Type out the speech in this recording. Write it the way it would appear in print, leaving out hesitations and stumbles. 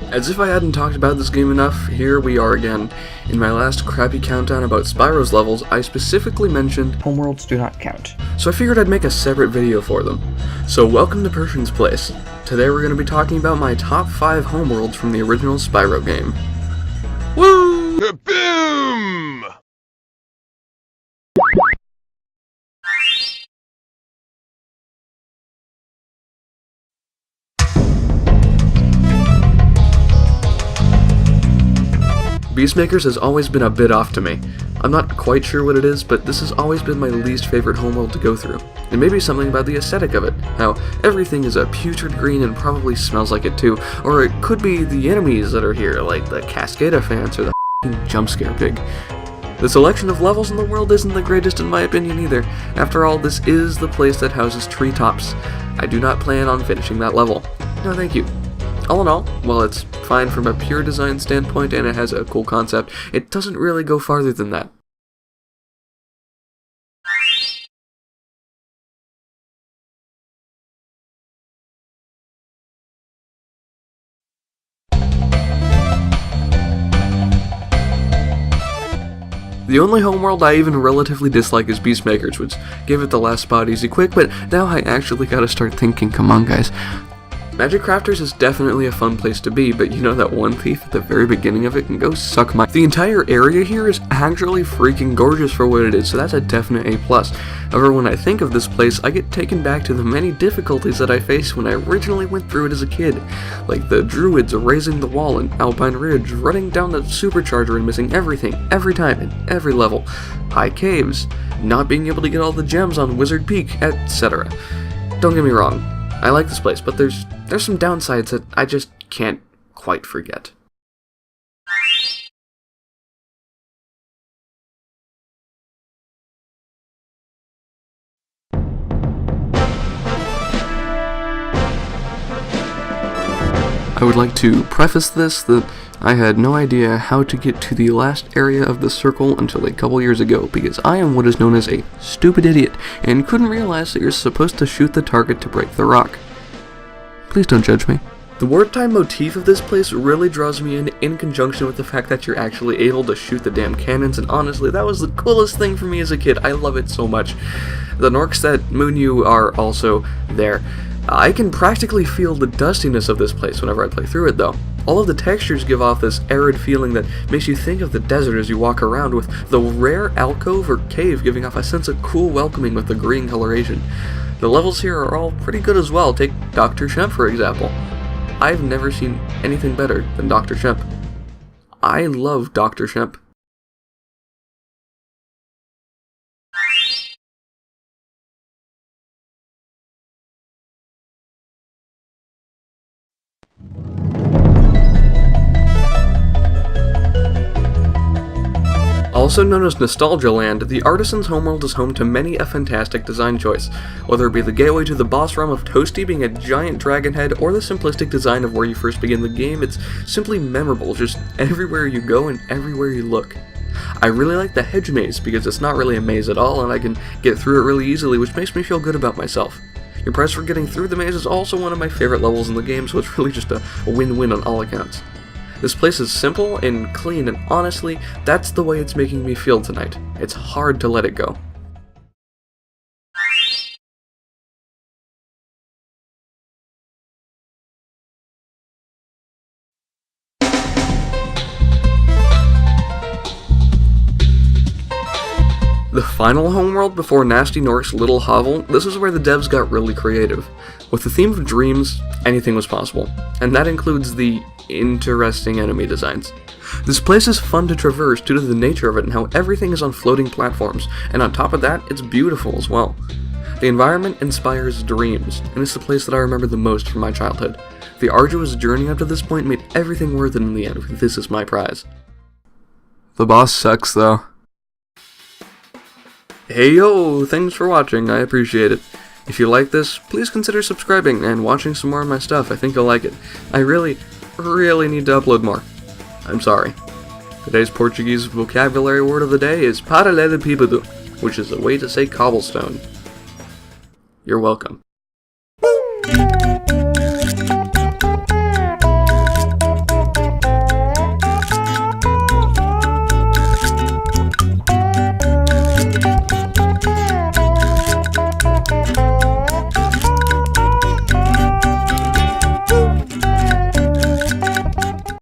As if I hadn't talked about this game enough, here we are again. In my last crappy countdown about Spyro's levels, I specifically mentioned Homeworlds do not count. So I figured I'd make a separate video for them. So welcome to Pershon's place. Today we're going to be talking about my top 5 homeworlds from the original Spyro game. Woo! Boom! Beastmakers has always been a bit off to me. I'm not quite sure what it is, but this has always been my least favorite homeworld to go through. It may be something about the aesthetic of it, how everything is a putrid green and probably smells like it too, or it could be the enemies that are here, like the Cascada fans or the f***ing jump scare pig. The selection of levels in the world isn't the greatest in my opinion either. After all, this is the place that houses treetops. I do not plan on finishing that level. No thank you. All in all, while it's fine from a pure design standpoint and it has a cool concept, it doesn't really go farther than that. The only homeworld I even relatively dislike is Beastmakers, which gave it the last spot easy quick, but now I actually gotta start thinking, come on guys. Magic Crafters is definitely a fun place to be, but you know that one thief at the very beginning of it can go suck my— The entire area here is actually freaking gorgeous for what it is, so that's a definite A+. However, when I think of this place, I get taken back to the many difficulties that I faced when I originally went through it as a kid. Like the druids raising the wall in Alpine Ridge, running down the supercharger and missing everything, every time, in every level. High caves, not being able to get all the gems on Wizard Peak, etc. Don't get me wrong, I like this place, but there's some downsides that I just can't quite forget. I would like to preface this that I had no idea how to get to the last area of the circle until a couple years ago, because I am what is known as a stupid idiot, and couldn't realize that you're supposed to shoot the target to break the rock. Please don't judge me. The wartime motif of this place really draws me in conjunction with the fact that you're actually able to shoot the damn cannons, and honestly, that was the coolest thing for me as a kid. I love it so much. The Norks that moon you are also there. I can practically feel the dustiness of this place whenever I play through it though. All of the textures give off this arid feeling that makes you think of the desert as you walk around, with the rare alcove or cave giving off a sense of cool welcoming with the green coloration. The levels here are all pretty good as well. Take Dr. Shemp for example. I've never seen anything better than Dr. Shemp. I love Dr. Shemp. Also known as Nostalgia Land, the Artisans homeworld is home to many a fantastic design choice, whether it be the gateway to the boss realm of Toasty being a giant dragon head, or the simplistic design of where you first begin the game. It's simply memorable, just everywhere you go and everywhere you look. I really like the hedge maze because it's not really a maze at all and I can get through it really easily, which makes me feel good about myself. Your price for getting through the maze is also one of my favorite levels in the game, so it's really just a win-win on all accounts. This place is simple and clean, and honestly, that's the way it's making me feel tonight. It's hard to let it go. The final homeworld before Gnasty Nork's little hovel, this is where the devs got really creative. With the theme of dreams, anything was possible, and that includes the interesting enemy designs. This place is fun to traverse due to the nature of it and how everything is on floating platforms, and on top of that, it's beautiful as well. The environment inspires dreams, and it's the place that I remember the most from my childhood. The arduous journey up to this point made everything worth it in the end. This is my prize. The boss sucks though. Hey yo, thanks for watching, I appreciate it. If you like this, please consider subscribing and watching some more of my stuff. I think you'll like it. I really need to upload more. I'm sorry. Today's Portuguese vocabulary word of the day is paralelepípedo, which is a way to say cobblestone. You're welcome.